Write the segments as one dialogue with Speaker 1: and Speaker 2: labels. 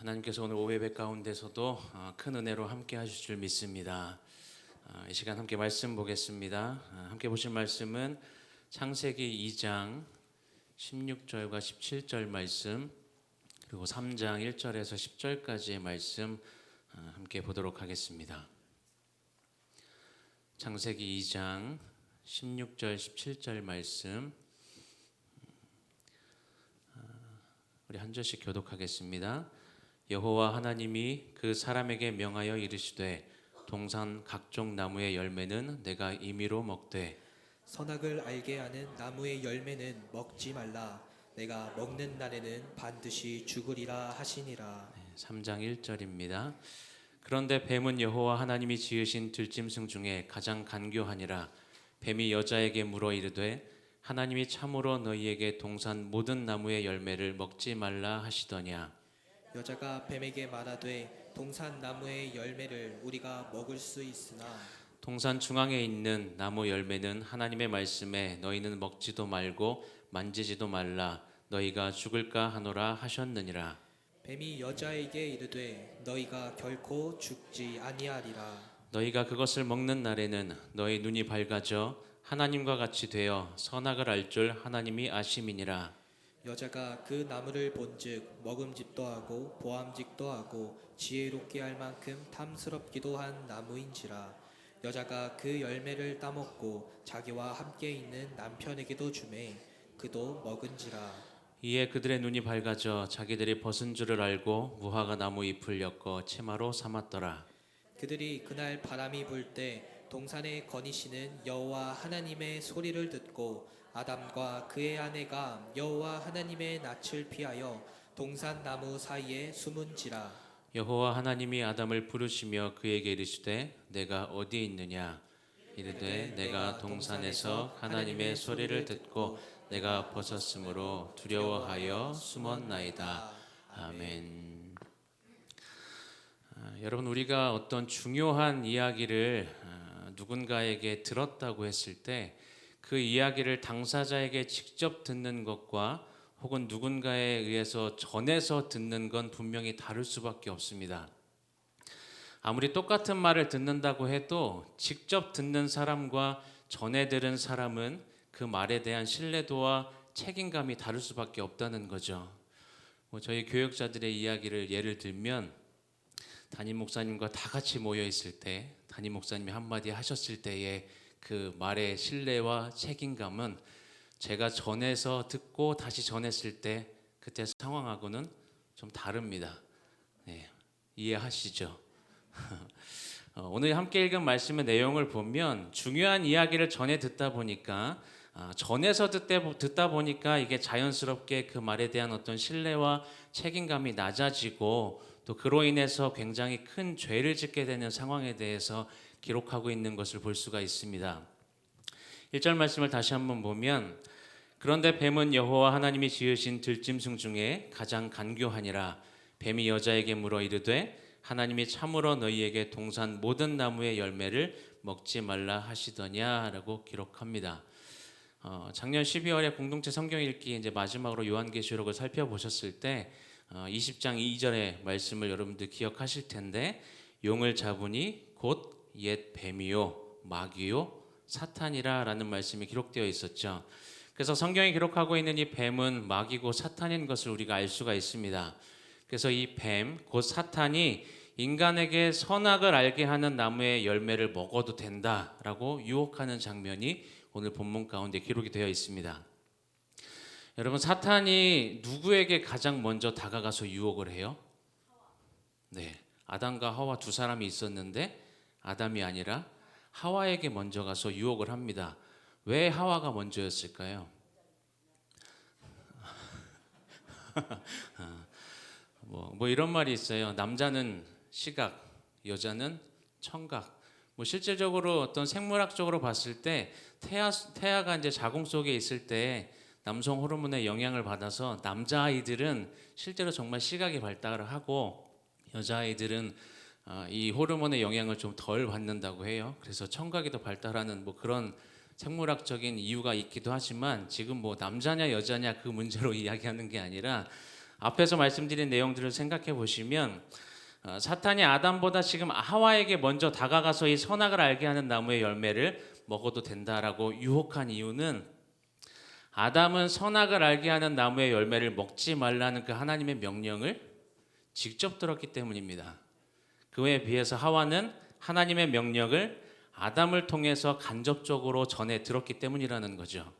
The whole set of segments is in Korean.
Speaker 1: 하나님께서 오늘 오후 예배 가운데서도 큰 은혜로 함께 하실 줄 믿습니다. 이 시간 함께 말씀 보겠습니다. 함께 보실 말씀은 창세기 2장 16절과 17절 말씀, 그리고 3장 1절에서 10절까지의 말씀 함께 보도록 하겠습니다. 창세기 2장 16절 17절 말씀, 우리 한 절씩 교독하겠습니다. 여호와 하나님이 그 사람에게 명하여 이르시되 동산 각종 나무의 열매는 내가 임의로 먹되
Speaker 2: 선악을 알게 하는 나무의 열매는 먹지 말라. 내가 먹는 날에는 반드시 죽으리라 하시니라.
Speaker 1: 3장 1절입니다. 그런데 뱀은 여호와 하나님이 지으신 들짐승 중에 가장 간교하니라. 뱀이 여자에게 물어 이르되 하나님이 참으로 너희에게 동산 모든 나무의 열매를 먹지 말라 하시더냐.
Speaker 2: 여자가 뱀에게 말하되 동산 나무의 열매를 우리가 먹을 수 있으나
Speaker 1: 동산 중앙에 있는 나무 열매는 하나님의 말씀에 너희는 먹지도 말고 만지지도 말라 너희가 죽을까 하노라 하셨느니라.
Speaker 2: 뱀이 여자에게 이르되 너희가 결코 죽지 아니하리라.
Speaker 1: 너희가 그것을 먹는 날에는 너희 눈이 밝아져 하나님과 같이 되어 선악을 알 줄 하나님이 아심이니라.
Speaker 2: 여자가 그 나무를 본즉 먹음직도 하고 보암직도 하고 지혜롭게 할 만큼 탐스럽기도 한 나무인지라. 여자가 그 열매를 따먹고 자기와 함께 있는 남편에게도 주매 그도 먹은지라.
Speaker 1: 이에 그들의 눈이 밝아져 자기들이 벗은 줄을 알고 무화과 나무 잎을 엮어 치마로 삼았더라.
Speaker 2: 그들이 그날 바람이 불 때 동산에 거니시는 여호와 하나님의 소리를 듣고 아담과 그의 아내가 여호와 하나님의 낯을 피하여 동산 나무 사이에 숨은지라.
Speaker 1: 여호와 하나님이 아담을 부르시며 그에게 이르시되 내가 어디 있느냐. 이르되 내가 동산에서 하나님의 소리를 듣고 내가 벗었으므로 두려워하여 숨었나이다. 아멘. 여러분, 우리가 어떤 중요한 이야기를 누군가에게 들었다고 했을 때 그 이야기를 당사자에게 직접 듣는 것과 혹은 누군가에 의해서 전해서 듣는 건 분명히 다를 수밖에 없습니다. 아무리 똑같은 말을 듣는다고 해도 직접 듣는 사람과 전해 들은 사람은 그 말에 대한 신뢰도와 책임감이 다를 수밖에 없다는 거죠. 저희 교역자들의 이야기를 예를 들면 담임 목사님과 다 같이 모여 있을 때 담임 목사님이 한마디 하셨을 때의 그 말의 신뢰와 책임감은 제가 전해서 듣고 다시 전했을 때 그때 상황하고는 좀 다릅니다. 네, 이해하시죠? 오늘 함께 읽은 말씀의 내용을 보면 중요한 이야기를 전해 듣다 보니까 전해서 듣다 보니까 이게 자연스럽게 그 말에 대한 어떤 신뢰와 책임감이 낮아지고 또 그로 인해서 굉장히 큰 죄를 짓게 되는 상황에 대해서 기록하고 있는 것을 볼 수가 있습니다. 1절 말씀을 다시 한번 보면 그런데 뱀은 여호와 하나님이 지으신 들짐승 중에 가장 간교하니라. 뱀이 여자에게 물어 이르되 하나님이 참으로 너희에게 동산 모든 나무의 열매를 먹지 말라 하시더냐라고 기록합니다. 작년 12월에 공동체 성경 읽기 이제 마지막으로 요한계시록을 살펴보셨을 때 20장 2절의 말씀을 여러분들 기억하실 텐데 용을 잡으니 곧 옛 뱀이요 마귀요 사탄이라라는 말씀이 기록되어 있었죠. 그래서 성경이 기록하고 있는 이 뱀은 마귀고 사탄인 것을 우리가 알 수가 있습니다. 그래서 이 뱀, 곧 사탄이 인간에게 선악을 알게 하는 나무의 열매를 먹어도 된다라고 유혹하는 장면이 오늘 본문 가운데 기록이 되어 있습니다. 여러분, 사탄이 누구에게 가장 먼저 다가가서 유혹을 해요? 네, 아담과 하와 두 사람이 있었는데 아담이 아니라 하와에게 먼저 가서 유혹을 합니다. 왜 하와가 먼저였을까요? 뭐 이런 말이 있어요. 남자는 시각, 여자는 청각. 실질적으로 어떤 생물학적으로 봤을 때 태아가 이제 자궁 속에 있을 때 남성 호르몬의 영향을 받아서 남자아이들은 실제로 정말 시각이 발달을 하고 여자아이들은 이 호르몬의 영향을 좀 덜 받는다고 해요. 그래서 청각이 더 발달하는 그런 생물학적인 이유가 있기도 하지만 지금 남자냐 여자냐 그 문제로 이야기하는 게 아니라 앞에서 말씀드린 내용들을 생각해 보시면 사탄이 아담보다 지금 하와에게 먼저 다가가서 이 선악을 알게 하는 나무의 열매를 먹어도 된다라고 유혹한 이유는 아담은 선악을 알게 하는 나무의 열매를 먹지 말라는 그 하나님의 명령을 직접 들었기 때문입니다. 그에 비해서 하와는 하나님의 명령을 아담을 통해서 간접적으로 전해 들었기 때문이라는 거죠.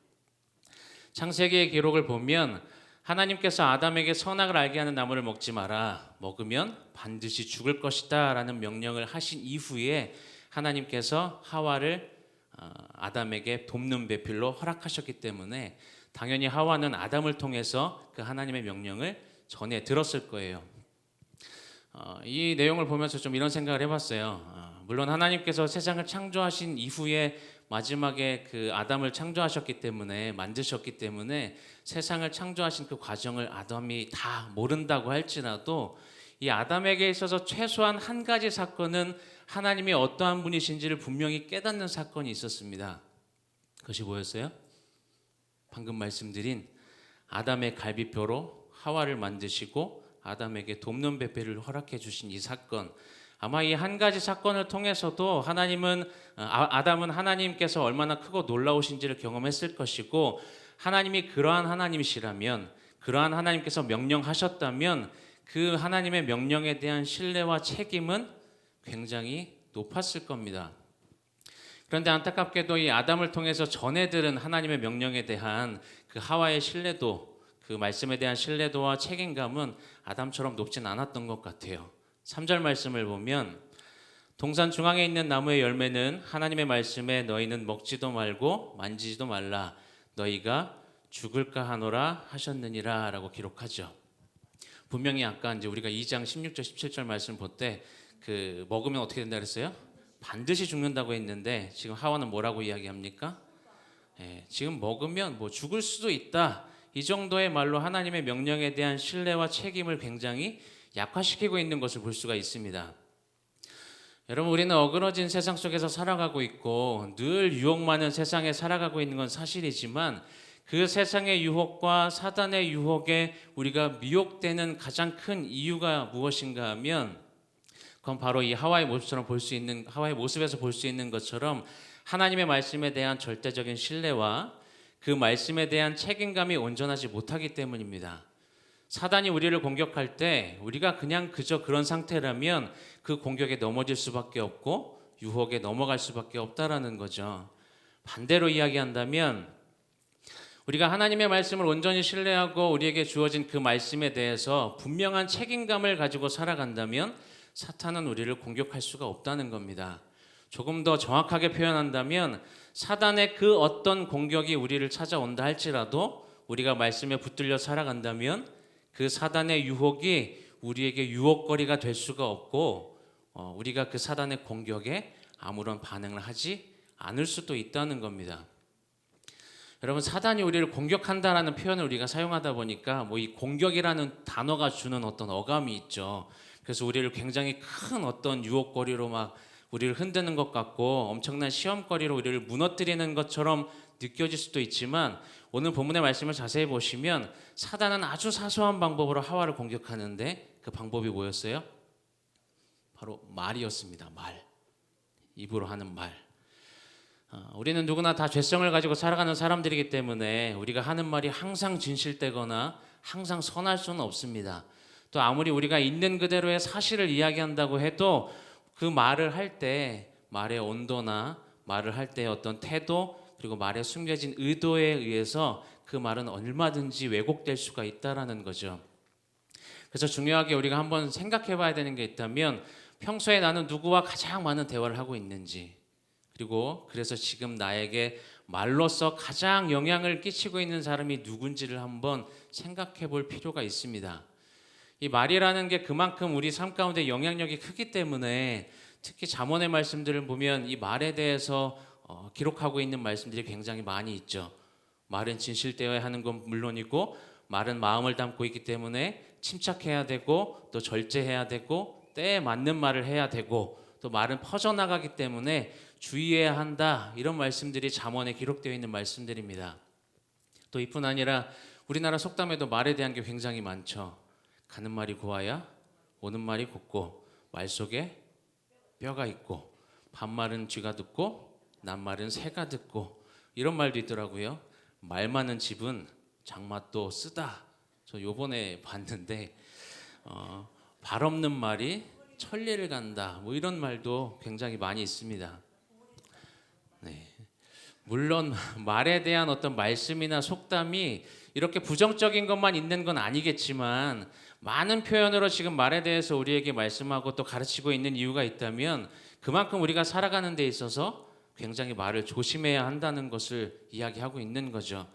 Speaker 1: 창세기의 기록을 보면 하나님께서 아담에게 선악을 알게 하는 나무를 먹지 마라. 먹으면 반드시 죽을 것이다 라는 명령을 하신 이후에 하나님께서 하와를 아담에게 돕는 배필로 허락하셨기 때문에 당연히 하와는 아담을 통해서 그 하나님의 명령을 전해 들었을 거예요. 이 내용을 보면서 좀 이런 생각을 해봤어요. 물론 하나님께서 세상을 창조하신 이후에 마지막에 그 아담을 창조하셨기 때문에 만드셨기 때문에 세상을 창조하신 그 과정을 아담이 다 모른다고 할지라도 이 아담에게 있어서 최소한 한 가지 사건은 하나님이 어떠한 분이신지를 분명히 깨닫는 사건이 있었습니다. 그것이 뭐였어요? 방금 말씀드린 아담의 갈비뼈로 하와를 만드시고 아담에게 돕는 배필을 허락해 주신 이 사건, 아마 이 한 가지 사건을 통해서도 아담은 하나님께서 얼마나 크고 놀라우신지를 경험했을 것이고, 하나님이 그러한 하나님이시라면, 그러한 하나님께서 명령하셨다면 그 하나님의 명령에 대한 신뢰와 책임은 굉장히 높았을 겁니다. 그런데 안타깝게도 이 아담을 통해서 전해 들은 하나님의 명령에 대한 그 하와의 신뢰도, 그 말씀에 대한 신뢰도와 책임감은 아담처럼 높진 않았던 것 같아요. 3절 말씀을 보면 동산 중앙에 있는 나무의 열매는 하나님의 말씀에 너희는 먹지도 말고 만지지도 말라 너희가 죽을까 하노라 하셨느니라 라고 기록하죠. 분명히 아까 이제 우리가 2장 16절 17절 말씀 볼 때 그 먹으면 어떻게 된다 그랬어요? 반드시 죽는다고 했는데 지금 하와는 뭐라고 이야기합니까? 지금 먹으면 뭐 죽을 수도 있다. 이 정도의 말로 하나님의 명령에 대한 신뢰와 책임을 굉장히 약화시키고 있는 것을 볼 수가 있습니다. 여러분, 우리는 어그러진 세상 속에서 살아가고 있고 늘 유혹 많은 세상에 살아가고 있는 건 사실이지만 그 세상의 유혹과 사단의 유혹에 우리가 미혹되는 가장 큰 이유가 무엇인가 하면 그건 바로 이 하와의 모습에서 볼 수 있는 것처럼 하나님의 말씀에 대한 절대적인 신뢰와 그 말씀에 대한 책임감이 온전하지 못하기 때문입니다. 사단이 우리를 공격할 때 우리가 그냥 그저 그런 상태라면 그 공격에 넘어질 수밖에 없고 유혹에 넘어갈 수밖에 없다라는 거죠. 반대로 이야기한다면 우리가 하나님의 말씀을 온전히 신뢰하고 우리에게 주어진 그 말씀에 대해서 분명한 책임감을 가지고 살아간다면 사탄은 우리를 공격할 수가 없다는 겁니다. 조금 더 정확하게 표현한다면 사단의 그 어떤 공격이 우리를 찾아온다 할지라도 우리가 말씀에 붙들려 살아간다면 그 사단의 유혹이 우리에게 유혹거리가 될 수가 없고 우리가 그 사단의 공격에 아무런 반응을 하지 않을 수도 있다는 겁니다. 여러분, 사단이 우리를 공격한다라는 표현을 우리가 사용하다 보니까 뭐 이 공격이라는 단어가 주는 어떤 어감이 있죠. 그래서 우리를 굉장히 큰 어떤 유혹거리로 막 우리를 흔드는 것 같고 엄청난 시험거리로 우리를 무너뜨리는 것처럼 느껴질 수도 있지만 오늘 본문의 말씀을 자세히 보시면 사단은 아주 사소한 방법으로 하와를 공격하는데 그 방법이 뭐였어요? 바로 말이었습니다. 말. 입으로 하는 말. 우리는 누구나 다 죄성을 가지고 살아가는 사람들이기 때문에 우리가 하는 말이 항상 진실되거나 항상 선할 수는 없습니다. 또 아무리 우리가 있는 그대로의 사실을 이야기한다고 해도 그 말을 할 때 말의 온도나 말을 할 때의 어떤 태도 그리고 말에 숨겨진 의도에 의해서 그 말은 얼마든지 왜곡될 수가 있다라는 거죠. 그래서 중요하게 우리가 한번 생각해 봐야 되는 게 있다면 평소에 나는 누구와 가장 많은 대화를 하고 있는지 그리고 그래서 지금 나에게 말로써 가장 영향을 끼치고 있는 사람이 누군지를 한번 생각해 볼 필요가 있습니다. 이 말이라는 게 그만큼 우리 삶 가운데 영향력이 크기 때문에 특히 잠언의 말씀들을 보면 이 말에 대해서 기록하고 있는 말씀들이 굉장히 많이 있죠. 말은 진실되어야 하는 건 물론이고 말은 마음을 담고 있기 때문에 침착해야 되고 또 절제해야 되고 때에 맞는 말을 해야 되고 또 말은 퍼져나가기 때문에 주의해야 한다. 이런 말씀들이 잠언에 기록되어 있는 말씀들입니다. 또 이뿐 아니라 우리나라 속담에도 말에 대한 게 굉장히 많죠. 가는 말이 고와야 오는 말이 곱고 말 속에 뼈가 있고 반말은 쥐가 듣고 낱말은 새가 듣고 이런 말도 있더라고요. 말 많은 집은 장맛도 쓰다. 저 요번에 봤는데 발 없는 말이 천리를 간다. 뭐 이런 말도 굉장히 많이 있습니다. 네. 물론 말에 대한 어떤 말씀이나 속담이 이렇게 부정적인 것만 있는 건 아니겠지만 많은 표현으로 지금 말에 대해서 우리에게 말씀하고 또 가르치고 있는 이유가 있다면 그만큼 우리가 살아가는 데 있어서 굉장히 말을 조심해야 한다는 것을 이야기하고 있는 거죠.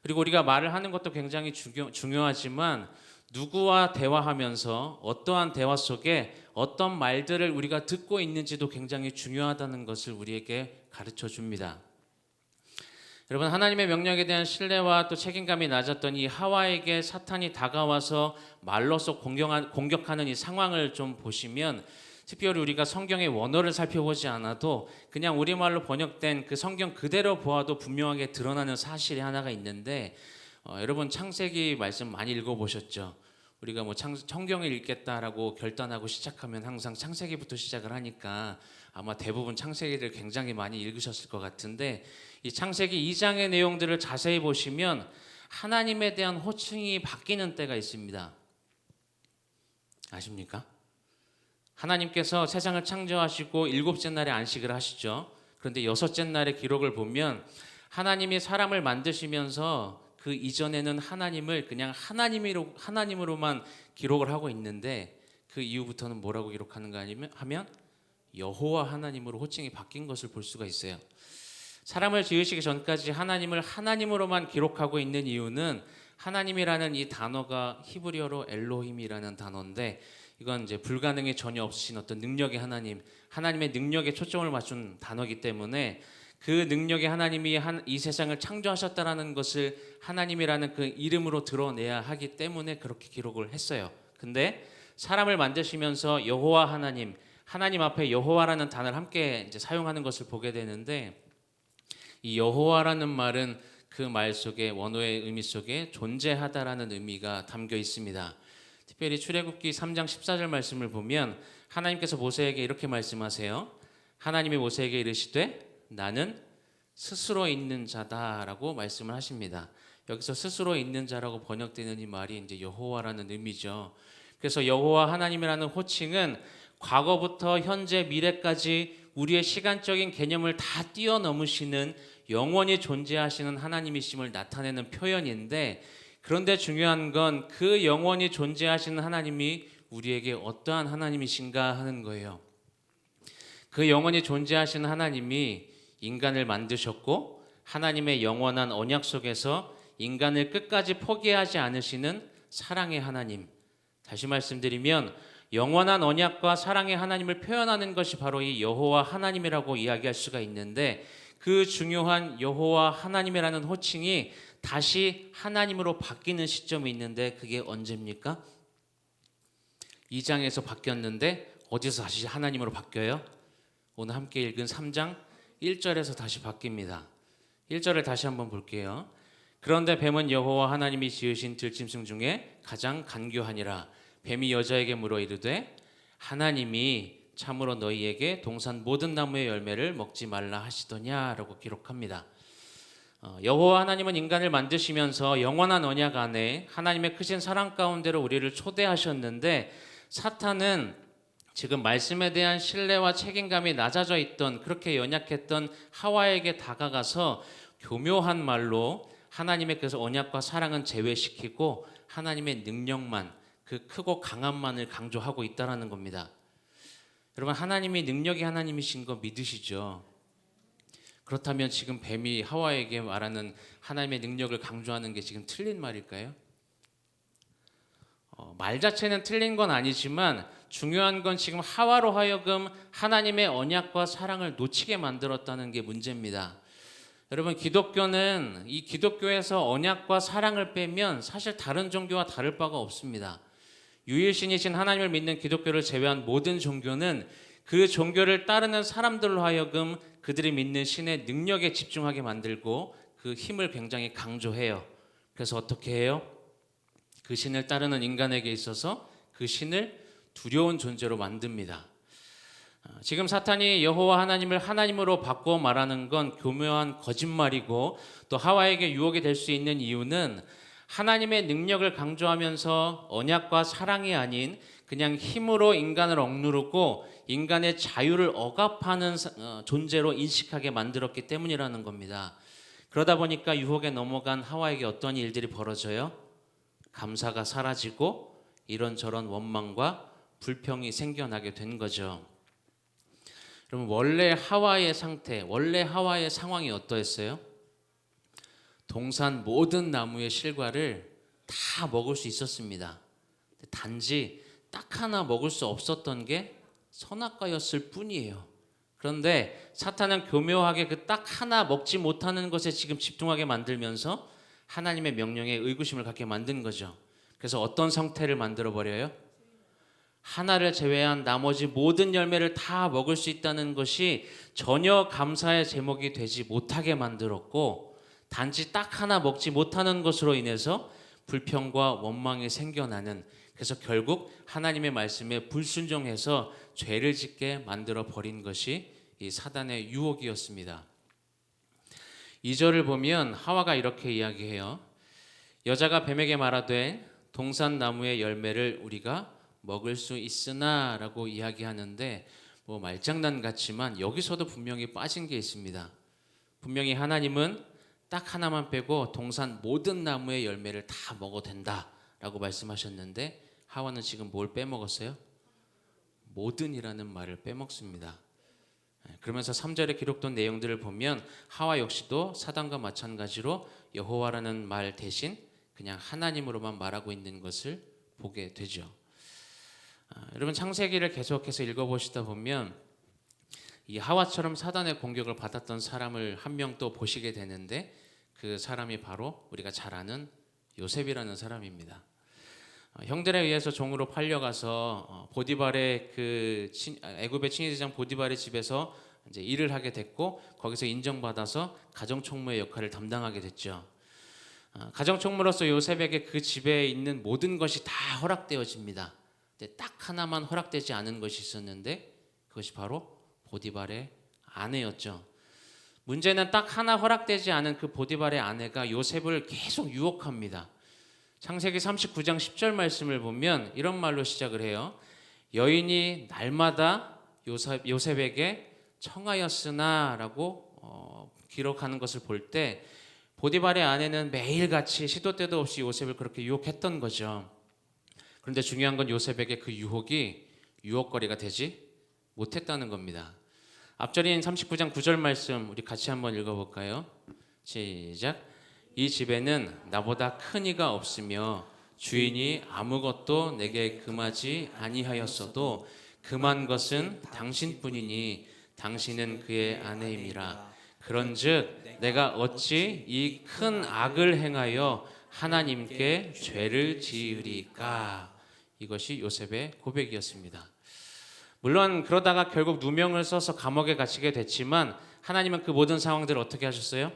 Speaker 1: 그리고 우리가 말을 하는 것도 굉장히 중요하지만 누구와 대화하면서 어떠한 대화 속에 어떤 말들을 우리가 듣고 있는지도 굉장히 중요하다는 것을 우리에게 가르쳐 줍니다. 여러분, 하나님의 명령에 대한 신뢰와 또 책임감이 낮았던 이 하와에게 사탄이 다가와서 말로써 공격하는 이 상황을 좀 보시면 특별히 우리가 성경의 원어를 살펴보지 않아도 그냥 우리말로 번역된 그 성경 그대로 보아도 분명하게 드러나는 사실이 하나가 있는데 여러분 창세기 말씀 많이 읽어보셨죠? 우리가 뭐 성경을 읽겠다라고 결단하고 시작하면 항상 창세기부터 시작을 하니까 아마 대부분 창세기를 굉장히 많이 읽으셨을 것 같은데 이 창세기 2장의 내용들을 자세히 보시면 하나님에 대한 호칭이 바뀌는 때가 있습니다. 아십니까? 하나님께서 세상을 창조하시고 일곱째 날에 안식을 하시죠. 그런데 여섯째 날의 기록을 보면 하나님이 사람을 만드시면서 그 이전에는 하나님을 그냥 하나님으로만 기록을 하고 있는데 그 이후부터는 뭐라고 기록하는가 하면 여호와 하나님으로 호칭이 바뀐 것을 볼 수가 있어요. 사람을 지으시기 전까지 하나님을 하나님으로만 기록하고 있는 이유는 하나님이라는 이 단어가 히브리어로 엘로힘이라는 단어인데 이건 이제 불가능이 전혀 없으신 어떤 능력의 하나님, 하나님의 능력에 초점을 맞춘 단어이기 때문에 그 능력의 하나님이 이 세상을 창조하셨다라는 것을 하나님이라는 그 이름으로 드러내야 하기 때문에 그렇게 기록을 했어요. 근데 사람을 만드시면서 여호와 하나님 앞에 여호와라는 단어를 함께 이제 사용하는 것을 보게 되는데 이 여호와라는 말은 그 말 속에 원어의 의미 속에 존재하다라는 의미가 담겨 있습니다. 특별히 출애굽기 3장 14절 말씀을 보면 하나님께서 모세에게 이렇게 말씀하세요. 하나님이 모세에게 이르시되 나는 스스로 있는 자다라고 말씀을 하십니다. 여기서 스스로 있는 자라고 번역되는 이 말이 이제 여호와라는 의미죠. 그래서 여호와 하나님이라는 호칭은 과거부터 현재 미래까지 우리의 시간적인 개념을 다 뛰어넘으시는 영원히 존재하시는 하나님이심을 나타내는 표현인데 그런데 중요한 건 그 영원히 존재하시는 하나님이 우리에게 어떠한 하나님이신가 하는 거예요. 그 영원히 존재하시는 하나님이 인간을 만드셨고 하나님의 영원한 언약 속에서 인간을 끝까지 포기하지 않으시는 사랑의 하나님. 다시 말씀드리면 영원한 언약과 사랑의 하나님을 표현하는 것이 바로 이 여호와 하나님이라고 이야기할 수가 있는데 그 중요한 여호와 하나님이라는 호칭이 다시 하나님으로 바뀌는 시점이 있는데 그게 언제입니까? 2장에서 바뀌었는데 어디서 다시 하나님으로 바뀌어요? 오늘 함께 읽은 3장 1절에서 다시 바뀝니다. 1절을 다시 한번 볼게요. 그런데 뱀은 여호와 하나님이 지으신 들짐승 중에 가장 간교하니라. 뱀이 여자에게 물어 이르되 하나님이 참으로 너희에게 동산 모든 나무의 열매를 먹지 말라 하시더냐라고 기록합니다. 여호와 하나님은 인간을 만드시면서 영원한 언약 안에 하나님의 크신 사랑 가운데로 우리를 초대하셨는데 사탄은 지금 말씀에 대한 신뢰와 책임감이 낮아져 있던 그렇게 연약했던 하와에게 다가가서 교묘한 말로 하나님의 그 언약과 사랑은 제외시키고 하나님의 능력만 그 크고 강함만을 강조하고 있다라는 겁니다. 여러분 하나님이 능력이 하나님이신 거 믿으시죠? 그렇다면 지금 뱀이 하와에게 말하는 하나님의 능력을 강조하는 게 지금 틀린 말일까요? 말 자체는 틀린 건 아니지만 중요한 건 지금 하와로 하여금 하나님의 언약과 사랑을 놓치게 만들었다는 게 문제입니다. 여러분 기독교는 이 기독교에서 언약과 사랑을 빼면 사실 다른 종교와 다를 바가 없습니다. 유일신이신 하나님을 믿는 기독교를 제외한 모든 종교는 그 종교를 따르는 사람들로 하여금 그들이 믿는 신의 능력에 집중하게 만들고 그 힘을 굉장히 강조해요. 그래서 어떻게 해요? 그 신을 따르는 인간에게 있어서 그 신을 두려운 존재로 만듭니다. 지금 사탄이 여호와 하나님을 하나님으로 바꿔 말하는 건 교묘한 거짓말이고, 또 하와에게 유혹이 될 수 있는 이유는 하나님의 능력을 강조하면서 언약과 사랑이 아닌 그냥 힘으로 인간을 억누르고 인간의 자유를 억압하는 존재로 인식하게 만들었기 때문이라는 겁니다. 그러다 보니까 유혹에 넘어간 하와에게 어떤 일들이 벌어져요? 감사가 사라지고 이런저런 원망과 불평이 생겨나게 된 거죠. 여러분, 원래 하와의 상태, 원래 하와의 상황이 어떠했어요? 동산 모든 나무의 실과를 다 먹을 수 있었습니다. 단지 딱 하나 먹을 수 없었던 게 선악과였을 뿐이에요. 그런데 사탄은 교묘하게 그 딱 하나 먹지 못하는 것에 지금 집중하게 만들면서 하나님의 명령에 의구심을 갖게 만든 거죠. 그래서 어떤 상태를 만들어 버려요? 하나를 제외한 나머지 모든 열매를 다 먹을 수 있다는 것이 전혀 감사의 제목이 되지 못하게 만들었고, 단지 딱 하나 먹지 못하는 것으로 인해서 불평과 원망이 생겨나는, 그래서 결국 하나님의 말씀에 불순종해서 죄를 짓게 만들어 버린 것이 이 사단의 유혹이었습니다. 2절을 보면 하와가 이렇게 이야기해요. 여자가 뱀에게 말하되 동산 나무의 열매를 우리가 먹을 수 있으나 라고 이야기하는데, 뭐 말장난 같지만 여기서도 분명히 빠진 게 있습니다. 분명히 하나님은 딱 하나만 빼고 동산 모든 나무의 열매를 다 먹어도 된다 라고 말씀하셨는데, 하와는 지금 뭘 빼먹었어요? 모든이라는 말을 빼먹습니다. 그러면서 3절에 기록된 내용들을 보면 하와 역시도 사단과 마찬가지로 여호와라는 말 대신 그냥 하나님으로만 말하고 있는 것을 보게 되죠. 여러분, 창세기를 계속해서 읽어보시다 보면 이 하와처럼 사단의 공격을 받았던 사람을 한 명 또 보시게 되는데, 그 사람이 바로 우리가 잘 아는 요셉이라는 사람입니다. 형들에 의해서 종으로 팔려가서 보디발의 애굽의 친위대장 보디발의 집에서 이제 일을 하게 됐고, 거기서 인정받아서 가정총무의 역할을 담당하게 됐죠. 가정총무로서 요셉에게 그 집에 있는 모든 것이 다 허락되어집니다. 근데 딱 하나만 허락되지 않은 것이 있었는데, 그것이 바로 보디발의 아내였죠. 문제는 딱 하나 허락되지 않은 그 보디발의 아내가 요셉을 계속 유혹합니다. 창세기 39장 10절 말씀을 보면 이런 말로 시작을 해요. 여인이 날마다 요셉에게 청하였으나 라고 기록하는 것을 볼 때, 보디발의 아내는 매일같이 시도 때도 없이 요셉을 그렇게 유혹했던 거죠. 그런데 중요한 건 요셉에게 그 유혹이 유혹거리가 되지 못했다는 겁니다. 앞절인 39장 9절 말씀 우리 같이 한번 읽어볼까요? 시작. 이 집에는 나보다 큰 이가 없으며 주인이 아무것도 내게 금하지 아니하였어도 금한 것은 당신뿐이니 당신은 그의 아내임이라. 그런즉 내가 어찌 이 큰 악을 행하여 하나님께 죄를 지으리까? 이것이 요셉의 고백이었습니다. 물론 그러다가 결국 누명을 써서 감옥에 갇히게 됐지만, 하나님은 그 모든 상황들을 어떻게 하셨어요?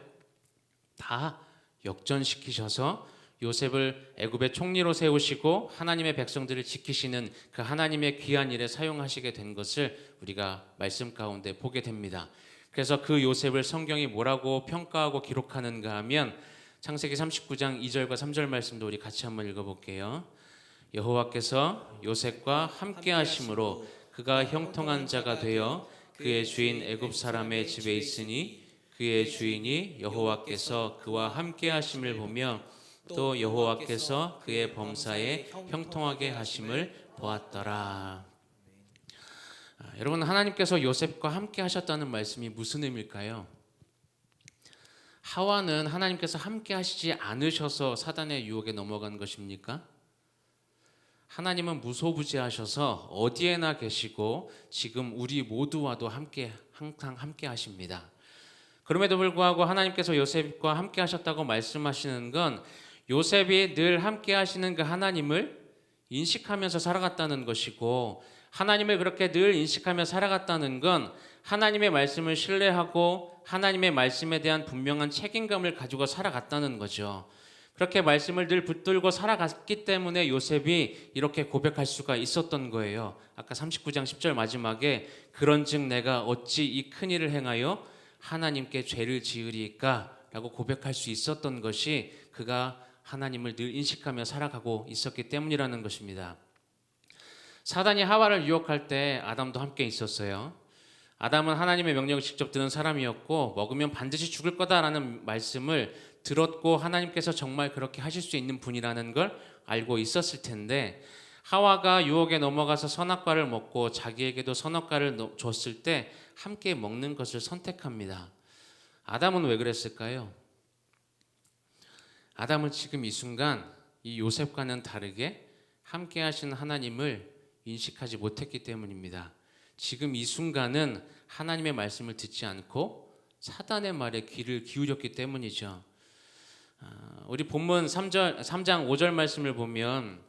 Speaker 1: 다 역전시키셔서 요셉을 애굽의 총리로 세우시고 하나님의 백성들을 지키시는 그 하나님의 귀한 일에 사용하시게 된 것을 우리가 말씀 가운데 보게 됩니다. 그래서 그 요셉을 성경이 뭐라고 평가하고 기록하는가 하면, 창세기 39장 2절과 3절 말씀도 우리 같이 한번 읽어볼게요. 여호와께서 요셉과 함께 하심으로 그가 형통한 자가 되어 그의 주인 애굽 사람의 집에 있으니 그의 주인이 여호와께서 그와 함께 하심을 보며 또 여호와께서 그의 범사에 형통하게 하심을 보았더라. 여러분, 하나님께서 요셉과 함께 하셨다는 말씀이 무슨 의미일까요? 하와는 하나님께서 함께 하시지 않으셔서 사단의 유혹에 넘어간 것입니까? 하나님은 무소부지하셔서 어디에나 계시고 지금 우리 모두와도 항상 함께 하십니다. 그럼에도 불구하고 하나님께서 요셉과 함께 하셨다고 말씀하시는 건 요셉이 늘 함께 하시는 그 하나님을 인식하면서 살아갔다는 것이고, 하나님을 그렇게 늘 인식하며 살아갔다는 건 하나님의 말씀을 신뢰하고 하나님의 말씀에 대한 분명한 책임감을 가지고 살아갔다는 거죠. 그렇게 말씀을 늘 붙들고 살아갔기 때문에 요셉이 이렇게 고백할 수가 있었던 거예요. 아까 39장 10절 마지막에 그런즉 내가 어찌 이 큰 일을 행하여 하나님께 죄를 지으리까 라고 고백할 수 있었던 것이 그가 하나님을 늘 인식하며 살아가고 있었기 때문이라는 것입니다. 사단이 하와를 유혹할 때 아담도 함께 있었어요. 아담은 하나님의 명령을 직접 들은 사람이었고 먹으면 반드시 죽을 거다라는 말씀을 들었고 하나님께서 정말 그렇게 하실 수 있는 분이라는 걸 알고 있었을 텐데 하와가 유혹에 넘어가서 선악과를 먹고 자기에게도 선악과를 줬을 때 함께 먹는 것을 선택합니다. 아담은 왜 그랬을까요? 아담은 지금 이 순간 이 요셉과는 다르게 함께 하신 하나님을 인식하지 못했기 때문입니다. 지금 이 순간은 하나님의 말씀을 듣지 않고 사단의 말에 귀를 기울였기 때문이죠. 우리 본문 3장 5절 말씀을 보면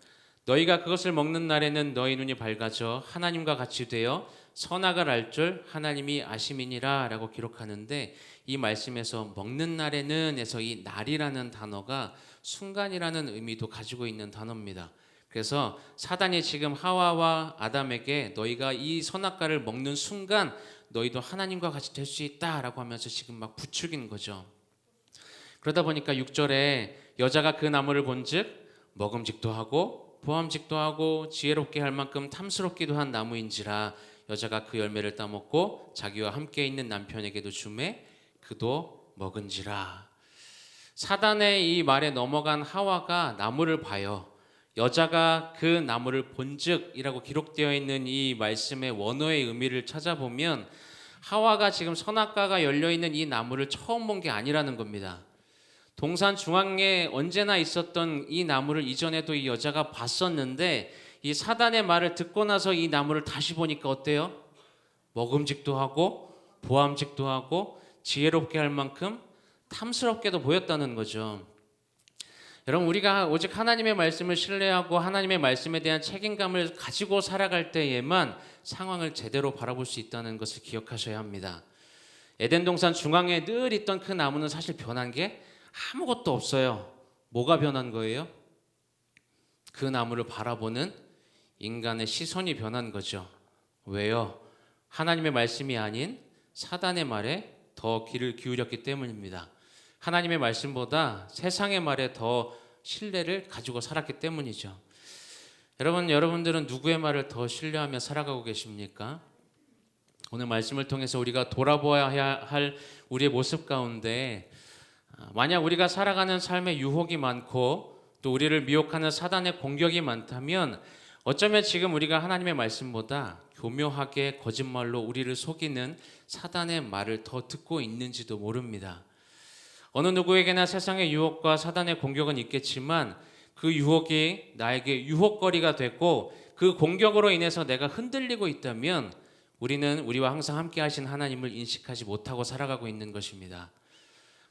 Speaker 1: 너희가 그것을 먹는 날에는 너희 눈이 밝아져 하나님과 같이 되어 선악을 알 줄 하나님이 아심이니라 라고 기록하는데 이 말씀에서 먹는 날에는 에서 이 날이라는 단어가 순간이라는 의미도 가지고 있는 단어입니다. 그래서 사단이 지금 하와와 아담에게 너희가 이 선악과를 먹는 순간 너희도 하나님과 같이 될 수 있다라고 하면서 지금 막 부추긴 거죠. 그러다 보니까 6절에 여자가 그 나무를 본즉 먹음직도 하고 보암직도 하고 지혜롭게 할 만큼 탐스럽기도 한 나무인지라 여자가 그 열매를 따먹고 자기와 함께 있는 남편에게도 주매 그도 먹은지라. 사단의 이 말에 넘어간 하와가 나무를 봐요. 여자가 그 나무를 본즉이라고 기록되어 있는 이 말씀의 원어의 의미를 찾아보면 하와가 지금 선악과가 열려있는 이 나무를 처음 본 게 아니라는 겁니다. 동산 중앙에 언제나 있었던 이 나무를 이전에도 이 여자가 봤었는데 이 사단의 말을 듣고 나서 이 나무를 다시 보니까 어때요? 먹음직도 하고 보암직도 하고 지혜롭게 할 만큼 탐스럽게도 보였다는 거죠. 여러분 우리가 오직 하나님의 말씀을 신뢰하고 하나님의 말씀에 대한 책임감을 가지고 살아갈 때에만 상황을 제대로 바라볼 수 있다는 것을 기억하셔야 합니다. 에덴 동산 중앙에 늘 있던 그 나무는 사실 변한 게 아무것도 없어요. 뭐가 변한 거예요? 그 나무를 바라보는 인간의 시선이 변한 거죠. 왜요? 하나님의 말씀이 아닌 사단의 말에 더 귀를 기울였기 때문입니다. 하나님의 말씀보다 세상의 말에 더 신뢰를 가지고 살았기 때문이죠. 여러분들은 누구의 말을 더 신뢰하며 살아가고 계십니까? 오늘 말씀을 통해서 우리가 돌아보아야 할 우리의 모습 가운데 만약 우리가 살아가는 삶에 유혹이 많고 또 우리를 미혹하는 사단의 공격이 많다면 어쩌면 지금 우리가 하나님의 말씀보다 교묘하게 거짓말로 우리를 속이는 사단의 말을 더 듣고 있는지도 모릅니다. 어느 누구에게나 세상의 유혹과 사단의 공격은 있겠지만 그 유혹이 나에게 유혹거리가 됐고 그 공격으로 인해서 내가 흔들리고 있다면 우리는 우리와 항상 함께 하신 하나님을 인식하지 못하고 살아가고 있는 것입니다.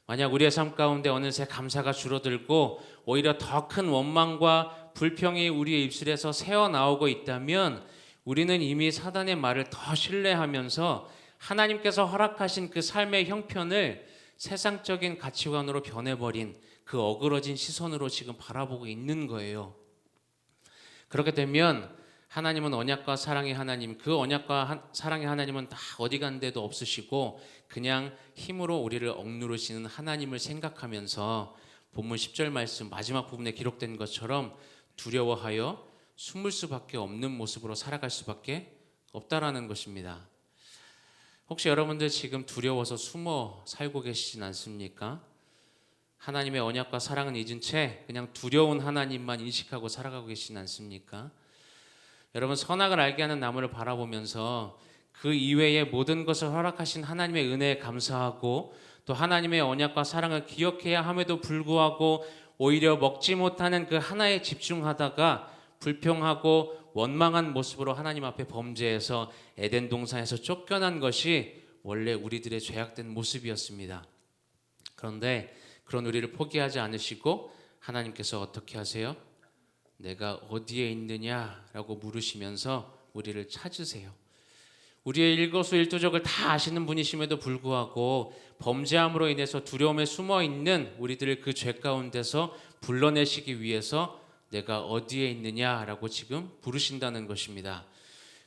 Speaker 1: 만약 우리의 삶 가운데 어느새 감사가 줄어들고 오히려 더 큰 원망과 불평이 우리의 입술에서 새어나오고 있다면 우리는 이미 사단의 말을 더 신뢰하면서 하나님께서 허락하신 그 삶의 형편을 세상적인 가치관으로 변해버린 그 어그러진 시선으로 지금 바라보고 있는 거예요. 그렇게 되면 하나님은 언약과 사랑의 하나님, 그 언약과 사랑의 하나님은 다 어디 간 데도 없으시고 그냥 힘으로 우리를 억누르시는 하나님을 생각하면서 본문 10절 말씀 마지막 부분에 기록된 것처럼 두려워하여 숨을 수밖에 없는 모습으로 살아갈 수밖에 없다라는 것입니다. 혹시 여러분들 지금 두려워서 숨어 살고 계시진 않습니까? 하나님의 언약과 사랑은 잊은 채 그냥 두려운 하나님만 인식하고 살아가고 계시진 않습니까? 여러분 선악을 알게 하는 나무를 바라보면서 그 이외의 모든 것을 허락하신 하나님의 은혜에 감사하고 또 하나님의 언약과 사랑을 기억해야 함에도 불구하고 오히려 먹지 못하는 그 하나에 집중하다가 불평하고 원망한 모습으로 하나님 앞에 범죄해서 에덴 동산에서 쫓겨난 것이 원래 우리들의 죄악된 모습이었습니다. 그런데 그런 우리를 포기하지 않으시고 하나님께서 어떻게 하세요? 내가 어디에 있느냐라고 물으시면서 우리를 찾으세요. 우리의 일거수일투족을 다 아시는 분이심에도 불구하고 범죄함으로 인해서 두려움에 숨어 있는 우리들을 그 죄 가운데서 불러내시기 위해서 내가 어디에 있느냐라고 지금 부르신다는 것입니다.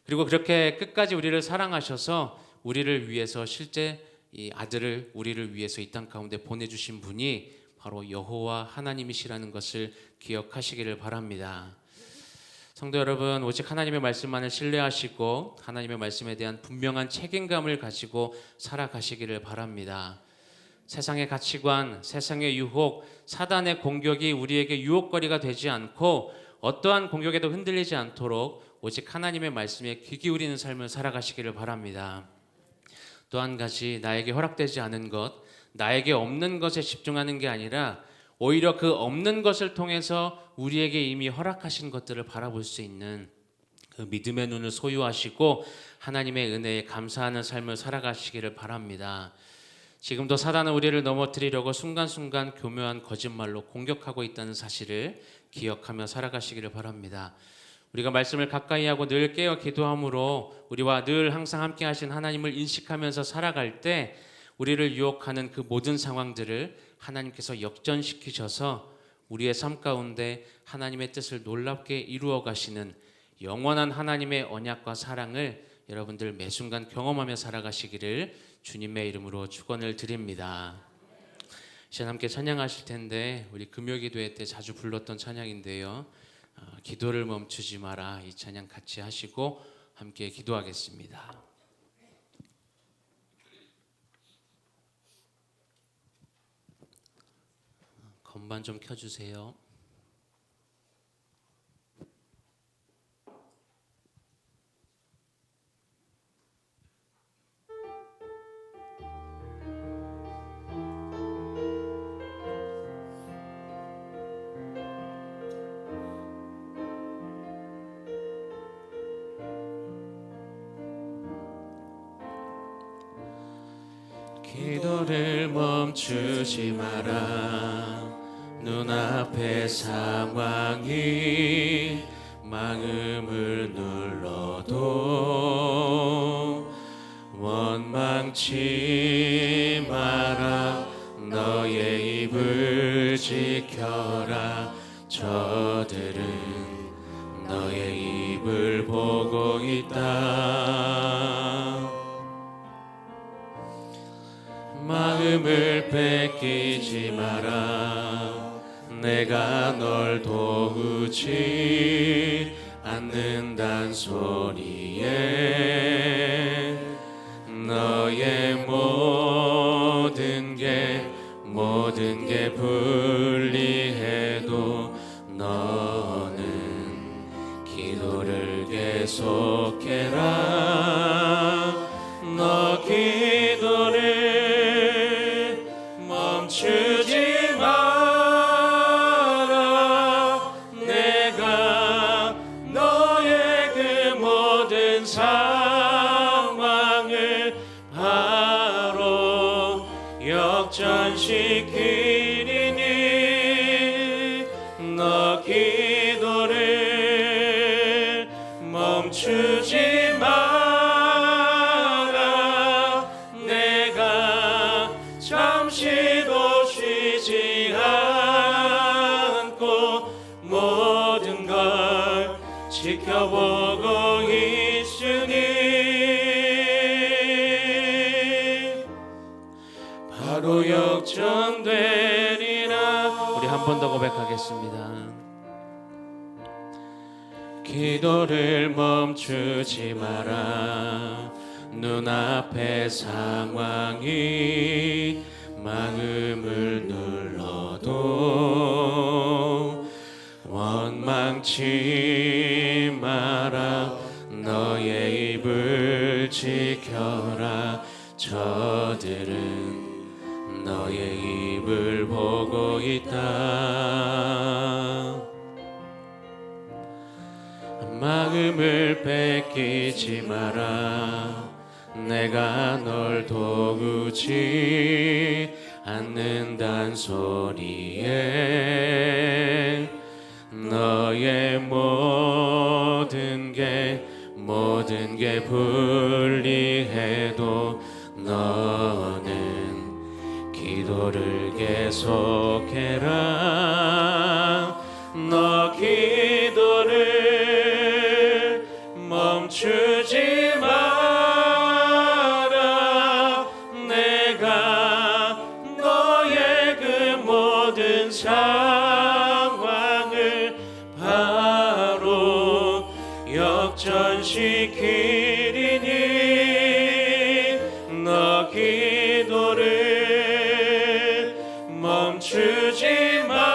Speaker 1: 그리고 그렇게 끝까지 우리를 사랑하셔서 우리를 위해서 실제 이 아들을 우리를 위해서 이 땅 가운데 보내주신 분이 바로 여호와 하나님이시라는 것을 기억하시기를 바랍니다. 성도 여러분, 오직 하나님의 말씀만을 신뢰하시고 하나님의 말씀에 대한 분명한 책임감을 가지고 살아가시기를 바랍니다. 세상의 가치관, 세상의 유혹, 사단의 공격이 우리에게 유혹거리가 되지 않고 어떠한 공격에도 흔들리지 않도록 오직 하나님의 말씀에 귀 기울이는 삶을 살아가시기를 바랍니다. 또 한 가지, 나에게 허락되지 않은 것, 나에게 없는 것에 집중하는 게 아니라 오히려 그 없는 것을 통해서 우리에게 이미 허락하신 것들을 바라볼 수 있는 그 믿음의 눈을 소유하시고 하나님의 은혜에 감사하는 삶을 살아가시기를 바랍니다. 지금도 사단은 우리를 넘어뜨리려고 순간순간 교묘한 거짓말로 공격하고 있다는 사실을 기억하며 살아가시기를 바랍니다. 우리가 말씀을 가까이 하고 늘 깨어 기도함으로 우리와 늘 항상 함께 하신 하나님을 인식하면서 살아갈 때 우리를 유혹하는 그 모든 상황들을 하나님께서 역전시키셔서 우리의 삶 가운데 하나님의 뜻을 놀랍게 이루어 가시는 영원한 하나님의 언약과 사랑을 여러분들 매 순간 경험하며 살아가시기를 주님의 이름으로 축원을 드립니다. 이제 함께 찬양하실 텐데 우리 금요기도회 때 자주 불렀던 찬양인데요. 기도를 멈추지 마라, 이 찬양 같이 하시고 함께 기도하겠습니다. 건반 좀 켜주세요. 기도를 멈추지 마라. 눈앞의 상황이 마음을 눌러도 원망치 마라. 너의 입을 지켜라. 저들은 너의 입을 보고 있다. 마음을 뺏기지 마라. 내가 널 도우지 않는단 소리에 너의 모든 게 불리해도 너는 기도를 계속해라. 너 기도를 멈추지 마라. 내가 너의 그 모든 상황을 바로 역전시키리니 너 기도를 멈추지 마라. 내가 잠시도 쉬지 않고 모든 걸 지켜보고 있으니 바로 역전되리라. 우리 한 번 더 고백하겠습니다. 기도를 멈추지 마라. 눈앞의 상황이 마음을 눌러도 원망치 마라. 너의 입을 지켜라. 저들은 너의 입을 보고 있다. 마음을 뺏기지 마라. 내가 널 도우지 않는단 소리에 너의 모든 게 모든 게 불리해도 너는 기도를 계속해라. 너 기도를 멈추지 마라. 내가 너의 그 모든 상황을 바로 역전시키리니 너 기도를 멈추지 마라.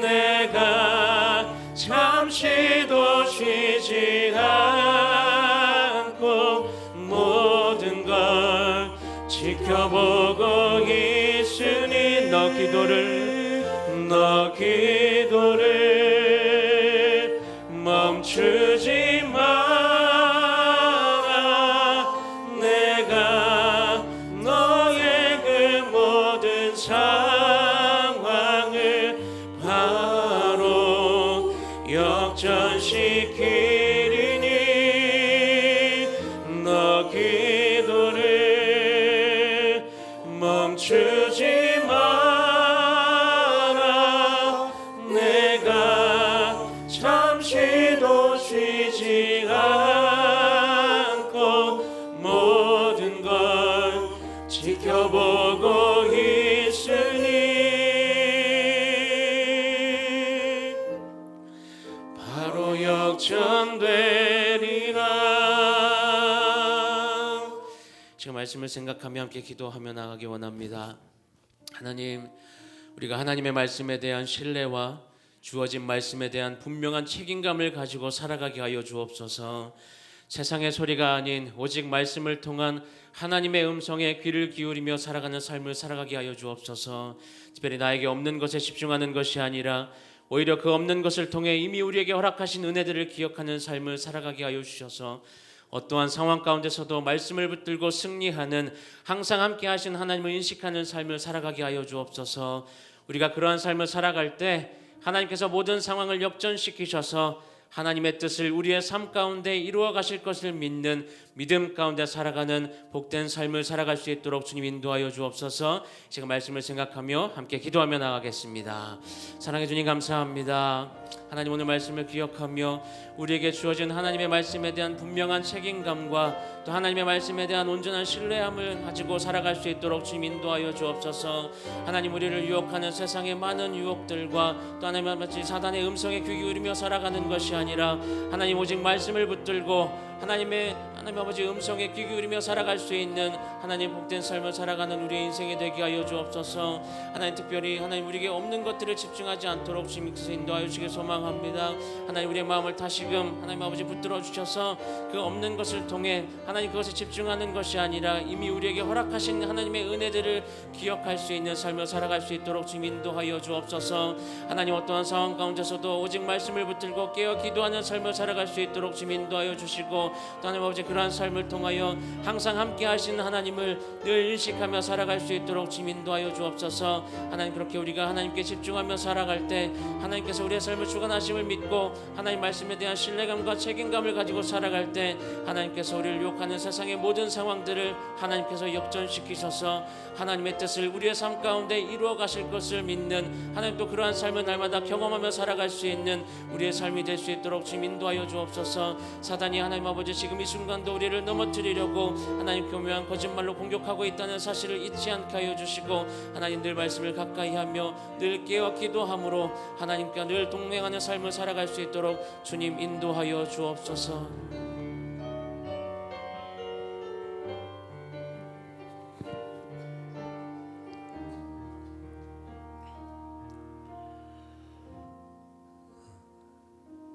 Speaker 1: 내가 잠시도 쉬지 않고 모든 걸 지켜보고 있으니 너 기도를 멈추지 마라. 내가 너의 그 모든 상황을 바로 역전시키리니 너 기도를 멈추지 마라. 내가 잠시도 쉬지 않고 모든 걸 지켜보고 있으니 바로 역전되리라. 지금 말씀을 생각하며 함께 기도하며 나가기 원합니다. 하나님, 우리가 하나님의 말씀에 대한 신뢰와 주어진 말씀에 대한 분명한 책임감을 가지고 살아가게 하여 주옵소서. 세상의 소리가 아닌 오직 말씀을 통한 하나님의 음성에 귀를 기울이며 살아가는 삶을 살아가게 하여 주옵소서. 특별히 나에게 없는 것에 집중하는 것이 아니라 오히려 그 없는 것을 통해 이미 우리에게 허락하신 은혜들을 기억하는 삶을 살아가게 하여 주셔서 어떠한 상황 가운데서도 말씀을 붙들고 승리하는 항상 함께 하신 하나님을 인식하는 삶을 살아가게 하여 주옵소서. 우리가 그러한 삶을 살아갈 때 하나님께서 모든 상황을 역전시키셔서 하나님의 뜻을 우리의 삶 가운데 이루어 가실 것을 믿는 믿음 가운데 살아가는 복된 삶을 살아갈 수 있도록 주님 인도하여 주옵소서. 지금 말씀을 생각하며 함께 기도하며 나가겠습니다. 사랑해 주님 감사합니다. 하나님 오늘 말씀을 기억하며 우리에게 주어진 하나님의 말씀에 대한 분명한 책임감과 또 하나님의 말씀에 대한 온전한 신뢰함을 가지고 살아갈 수 있도록 주님 인도하여 주옵소서. 하나님 우리를 유혹하는 세상의 많은 유혹들과 또 하나님의 마치 사단의 음성에 귀 기울이며 살아가는 것이 아니라 하나님 오직 말씀을 붙들고 하나님 아버지 음성에 귀 기울이며 살아갈 수 있는 하나님 복된 삶을 살아가는 우리의 인생이 되게 하여 주옵소서. 하나님 특별히 하나님 우리에게 없는 것들을 집중하지 않도록 주님께서 인도하여 주시길 소망합니다. 하나님 우리의 마음을 다시금 하나님 아버지 붙들어 주셔서 그 없는 것을 통해 하나님 그것에 집중하는 것이 아니라 이미 우리에게 허락하신 하나님의 은혜들을 기억할 수 있는 삶을 살아갈 수 있도록 주님 인도하여 주옵소서. 하나님 어떠한 상황 가운데서도 오직 말씀을 붙들고 깨어 기도하는 삶을 살아갈 수 있도록 주님 인도하여 주시고 또 하나님 아버지 그러한 삶을 통하여 항상 함께 하시는 하나님을 늘 일식하며 살아갈 수 있도록 주님 인도하여 주옵소서. 하나님 그렇게 우리가 하나님께 집중하며 살아갈 때 하나님께서 우리의 삶을 주관하심을 믿고 하나님 말씀에 대한 신뢰감과 책임감을 가지고 살아갈 때 하나님께서 우리를 유혹하는 세상의 모든 상황들을 하나님께서 역전시키셔서 하나님의 뜻을 우리의 삶 가운데 이루어 가실 것을 믿는 하나님 또 그러한 삶을 날마다 경험하며 살아갈 수 있는 우리의 삶이 될 수 있도록 주님 인도하여 주옵소서. 사단이 하나님 아버지 지금 이 순간도 우리를 넘어뜨리려고 하나님 교묘한 거짓말로 공격하고 있다는 사실을 잊지 않게 하여 주시고 하나님 늘 말씀을 가까이 하며 늘 깨어 기도함으로 하나님과 늘 동행하는 삶을 살아갈 수 있도록 주님 인도하여 주옵소서.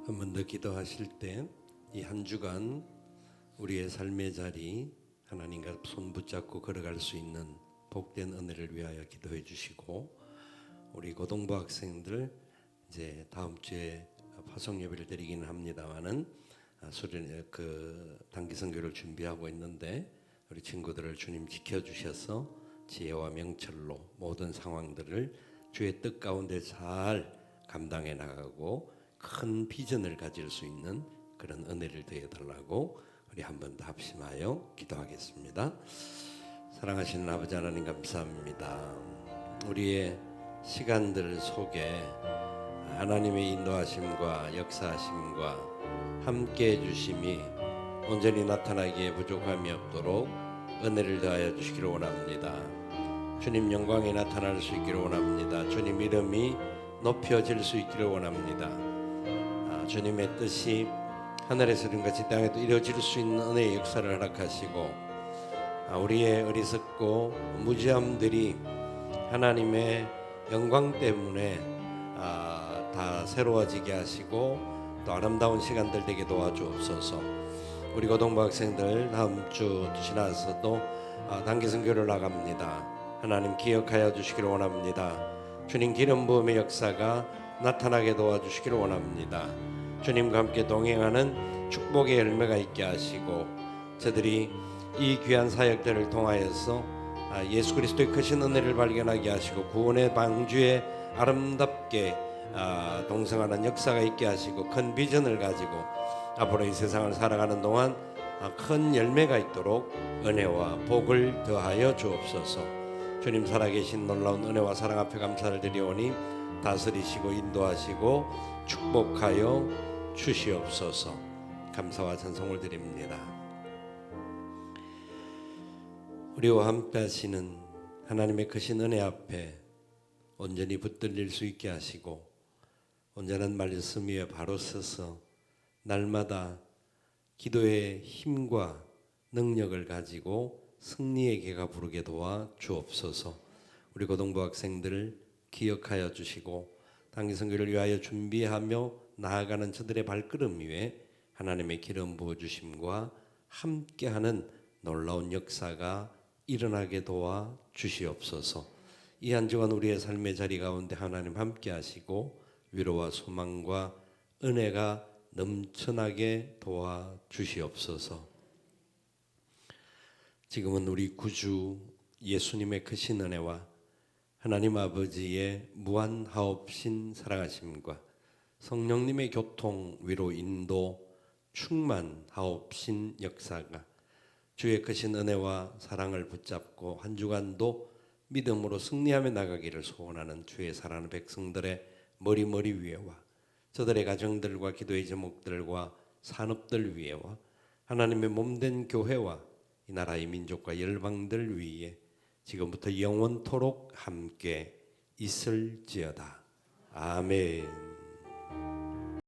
Speaker 3: 한 번 더 기도하실 때 이 한 주간 우리의 삶의 자리 하나님과 손 붙잡고 걸어갈 수 있는 복된 은혜를 위하여 기도해 주시고 우리 고등부 학생들 이제 다음 주에 파송 예배를 드리기는 합니다만은 수련 그 단기 선교를 준비하고 있는데 우리 친구들을 주님 지켜주셔서 지혜와 명철로 모든 상황들을 주의 뜻 가운데 잘 감당해 나가고 큰 비전을 가질 수 있는 그런 은혜를 더해달라고 우리 한 번 더 합심하여 기도하겠습니다. 사랑하시는 아버지 하나님 감사합니다. 우리의 시간들 속에 하나님의 인도하심과 역사하심과 함께해 주심이 온전히 나타나기에 부족함이 없도록 은혜를 더하여 주시기를 원합니다. 주님 영광이 나타날 수 있기를 원합니다. 주님 이름이 높여질 수 있기를 원합니다. 주님의 뜻이 하늘에서 이룬 같이 땅에도 이루어질 수 있는 은혜의 역사를 허락하시고 우리의 어리석고 무지함들이 하나님의 영광 때문에 다 새로워지게 하시고 또 아름다운 시간들 되게 도와주옵소서. 우리 고등부 학생들 다음 주 지나서도 단기 선교를 나갑니다. 하나님 기억하여 주시기를 원합니다. 주님 기름 부음의 역사가 나타나게 도와주시기를 원합니다. 주님과 함께 동행하는 축복의 열매가 있게 하시고 저들이 이 귀한 사역들을 통하여서 예수 그리스도의 크신 은혜를 발견하게 하시고 구원의 방주에 아름답게 동성하는 역사가 있게 하시고 큰 비전을 가지고 앞으로 이 세상을 살아가는 동안 큰 열매가 있도록 은혜와 복을 더하여 주옵소서. 주님 살아계신 놀라운 은혜와 사랑 앞에 감사를 드리오니 다스리시고 인도하시고 축복하여 주시옵소서. 감사와 찬송을 드립니다. 우리와 함께 하시는 하나님의 크신 은혜 앞에 온전히 붙들릴 수 있게 하시고 온전한 말씀 위에 바로 서서 날마다 기도의 힘과 능력을 가지고 승리의 개가 부르게 도와 주옵소서. 우리 고등부 학생들을 기억하여 주시고 단기 선교를 위하여 준비하며 나아가는 저들의 발걸음 위에 하나님의 기름 부어 주심과 함께하는 놀라운 역사가 일어나게 도와 주시옵소서. 이 한 주간 우리의 삶의 자리 가운데 하나님 함께 하시고 위로와 소망과 은혜가 넘쳐나게 도와 주시옵소서. 지금은 우리 구주 예수님의 크신 은혜와 하나님 아버지의 무한하옵신 사랑하심과 성령님의 교통, 위로, 인도, 충만하옵신 역사가 주의 크신 은혜와 사랑을 붙잡고 한 주간도 믿음으로 승리하며 나가기를 소원하는 주의 사랑하는 백성들의 머리 위에와 저들의 가정들과 기도의 제목들과 산업들 위에와 하나님의 몸된 교회와 이 나라의 민족과 열방들 위에 지금부터 영원토록 함께 있을지어다. 아멘.